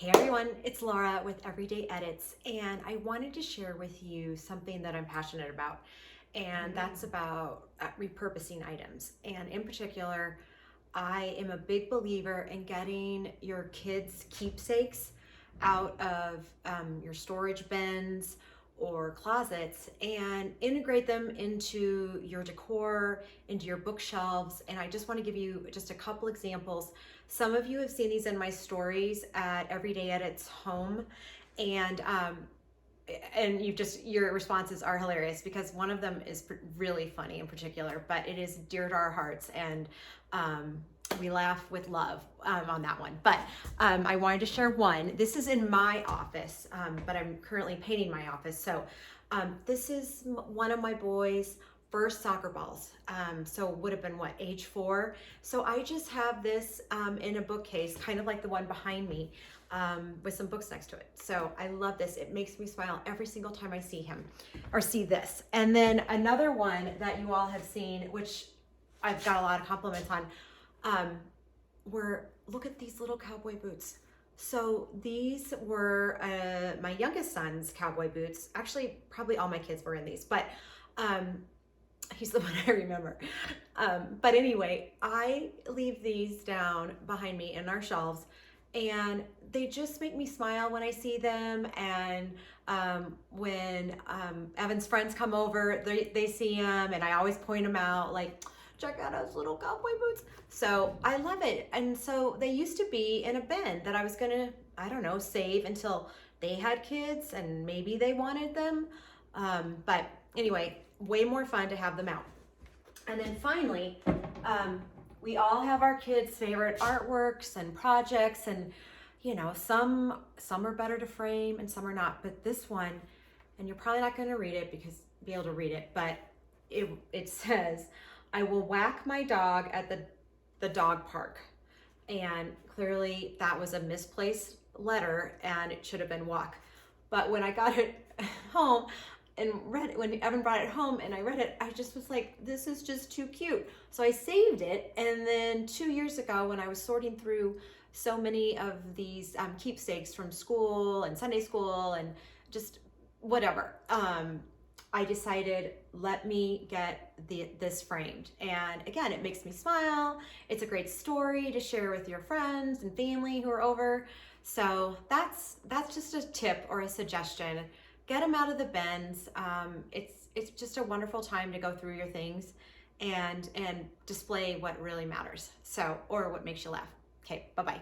Hey everyone, it's Laura with Everyday Edits, and I wanted to share with you something that I'm passionate about, and that's about repurposing items. And in particular, I am a big believer in getting your kids' keepsakes out of your storage bins or closets and integrate them into your decor, into your bookshelves. And I just want to give you just a couple examples. Some of you have seen these in my stories at Everyday Edits Home, and your responses are hilarious because one of them is really funny in particular, but it is dear to our hearts, and we laugh with love on that one. But I wanted to share one. This is in my office, but I'm currently painting my office. So this is one of my boys' first soccer balls. So would have been what, age 4. So I just have this in a bookcase, kind of like the one behind me, with some books next to it. So I love this. It makes me smile every single time I see him or see this. And then another one that you all have seen, which I've got a lot of compliments on, look at these little cowboy boots. So these were my youngest son's cowboy boots. Actually, probably all my kids were in these, but he's the one I remember. But anyway, I leave these down behind me in our shelves, and they just make me smile when I see them. And when Evan's friends come over, they see them, and I always point them out, like, check out those little cowboy boots. So I love it. And so they used to be in a bin that I was gonna, I don't know, save until they had kids and maybe they wanted them. But anyway, way more fun to have them out. And then finally, we all have our kids' favorite artworks and projects, and you know, some are better to frame and some are not. But this one, and you're probably not going to be able to read it, but it says, "I will whack my dog at the dog park." And clearly that was a misplaced letter and it should have been walk. But when I got it home and read it, when Evan brought it home and I read it, I just was like, this is just too cute. So I saved it. And then 2 years ago, when I was sorting through so many of these keepsakes from school and Sunday school and just whatever, I decided, let me get this framed. And again, it makes me smile. It's a great story to share with your friends and family who are over. So that's just a tip or a suggestion. Get them out of the bins. It's just a wonderful time to go through your things and display what really matters. So, or what makes you laugh. Okay, bye-bye.